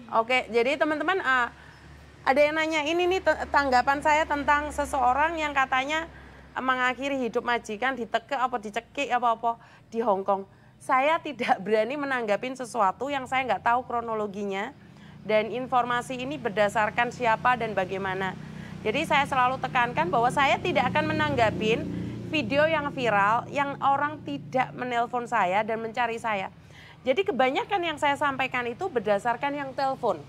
Oke, jadi teman-teman ada yang nanya ini nih tanggapan saya tentang seseorang yang katanya mengakhiri hidup majikan ditekek apa dicekik apa-apa di Hong Kong. Saya tidak berani menanggapin sesuatu yang saya nggak tahu kronologinya dan informasi ini berdasarkan siapa dan bagaimana. Jadi saya selalu tekankan bahwa saya tidak akan menanggapin video yang viral yang orang tidak menelpon saya dan mencari saya. Jadi kebanyakan yang saya sampaikan itu berdasarkan yang telepon.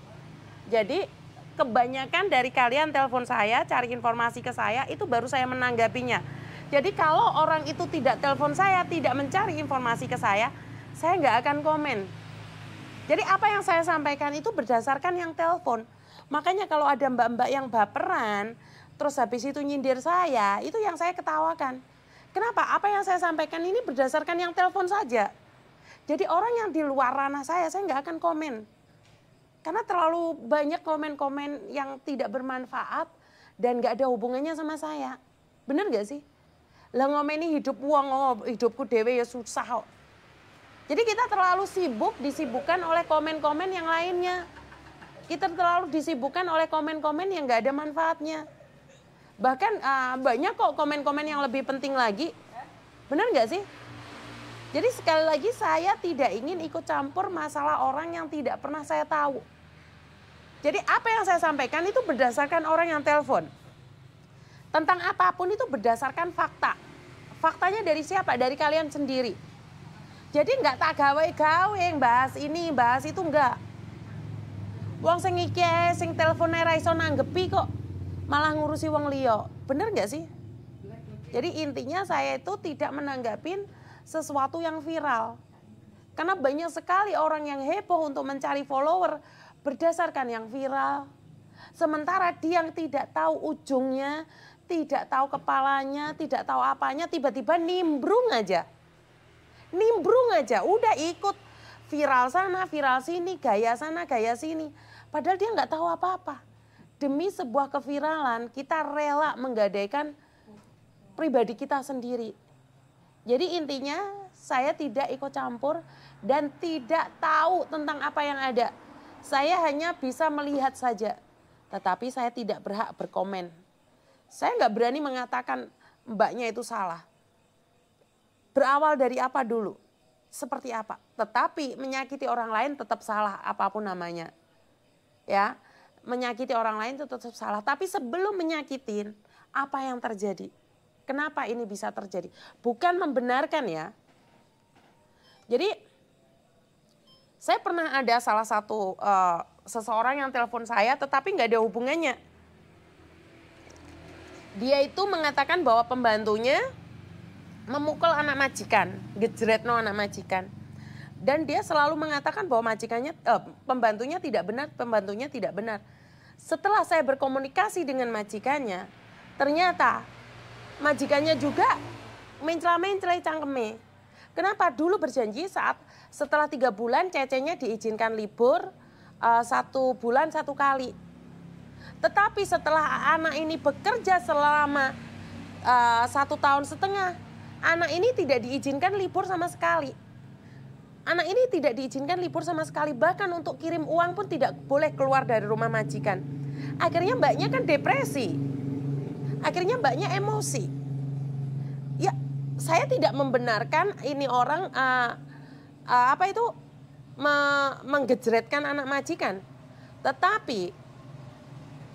Jadi kebanyakan dari kalian telepon saya, cari informasi ke saya, itu baru saya menanggapinya. Jadi kalau orang itu tidak telepon saya, tidak mencari informasi ke saya nggak akan komen. Jadi apa yang saya sampaikan itu berdasarkan yang telepon. Makanya kalau ada mbak-mbak yang baperan, terus habis itu nyindir saya, itu yang saya ketawakan. Kenapa? Apa yang saya sampaikan ini berdasarkan yang telepon saja. Jadi orang yang di luar ranah saya nggak akan komen. Karena terlalu banyak komen-komen yang tidak bermanfaat dan nggak ada hubungannya sama saya. Bener nggak sih? Lah ngomeni hidup wong, hidupku dewe ya susah kok. Jadi kita terlalu sibuk, disibukkan oleh komen-komen yang lainnya. Kita terlalu disibukkan oleh komen-komen yang nggak ada manfaatnya. Bahkan banyak kok komen-komen yang lebih penting lagi. Bener nggak sih? Jadi sekali lagi saya tidak ingin ikut campur masalah orang yang tidak pernah saya tahu. Jadi apa yang saya sampaikan itu berdasarkan orang yang telepon. Tentang apapun itu berdasarkan fakta. Faktanya dari siapa? Dari kalian sendiri. Jadi nggak tak gawe-gawe bahas ini, bahas itu enggak. Wong sing iki sing telepone ra iso nanggepi kok malah ngurusi wong liya. Bener nggak sih? Jadi intinya saya itu tidak menanggapin sesuatu yang viral. Karena banyak sekali orang yang heboh untuk mencari follower berdasarkan yang viral. Sementara dia yang tidak tahu ujungnya, tidak tahu kepalanya, tidak tahu apanya, tiba-tiba nimbrung aja. Nimbrung aja, udah ikut viral sana, viral sini, gaya sana, gaya sini. Padahal dia nggak tahu apa-apa. Demi sebuah keviralan, kita rela menggadaikan pribadi kita sendiri. Jadi intinya saya tidak ikut campur dan tidak tahu tentang apa yang ada. Saya hanya bisa melihat saja, tetapi saya tidak berhak berkomen. Saya nggak berani mengatakan mbaknya itu salah. Berawal dari apa dulu? Seperti apa? Tetapi menyakiti orang lain tetap salah apapun namanya. Ya, menyakiti orang lain itu tetap salah. Tapi sebelum menyakitin, apa yang terjadi? Kenapa ini bisa terjadi? Bukan membenarkan ya. Jadi saya pernah ada salah satu seseorang yang telepon saya tetapi nggak ada hubungannya. Dia itu mengatakan bahwa pembantunya memukul anak majikan, gejretno anak majikan. Dan dia selalu mengatakan bahwa pembantunya tidak benar. Setelah saya berkomunikasi dengan majikannya, ternyata majikannya juga mencela-mencela cangkeme. Kenapa? Dulu berjanji setelah 3 bulan cecenya diizinkan libur 1 bulan 1 kali. Tetapi setelah anak ini bekerja selama 1,5 tahun, anak ini tidak diizinkan libur sama sekali. Anak ini tidak diizinkan libur sama sekali. Bahkan untuk kirim uang pun tidak boleh keluar dari rumah majikan. Akhirnya mbaknya kan depresi. Akhirnya mbaknya emosi. Ya, saya tidak membenarkan ini orang menggejretkan anak majikan. Tetapi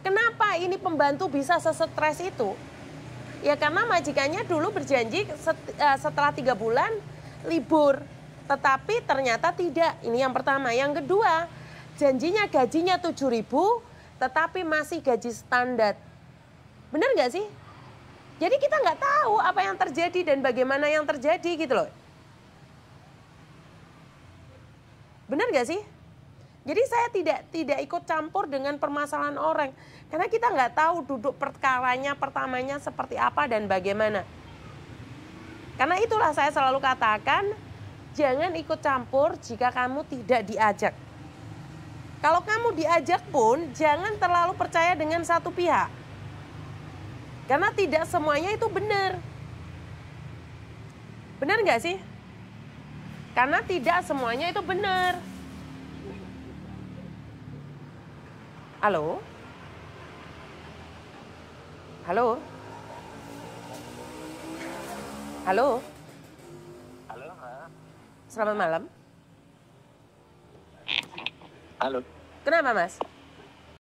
kenapa ini pembantu bisa sesetres itu? Ya karena majikannya dulu berjanji setelah 3 bulan libur. Tetapi ternyata tidak. Ini yang pertama. Yang kedua, janjinya gajinya 7.000 tetapi masih gaji standar. Benar nggak sih? Jadi kita nggak tahu apa yang terjadi dan bagaimana yang terjadi gitu loh. Benar nggak sih? Jadi saya tidak ikut campur dengan permasalahan orang. Karena kita nggak tahu duduk perkaranya pertamanya seperti apa dan bagaimana. Karena itulah saya selalu katakan, jangan ikut campur jika kamu tidak diajak. Kalau kamu diajak pun jangan terlalu percaya dengan satu pihak. Karena tidak semuanya itu benar. Benar nggak sih? Karena tidak semuanya itu benar. Halo? Halo? Halo? Halo, Selamat malam. halo. Kenapa, Mas?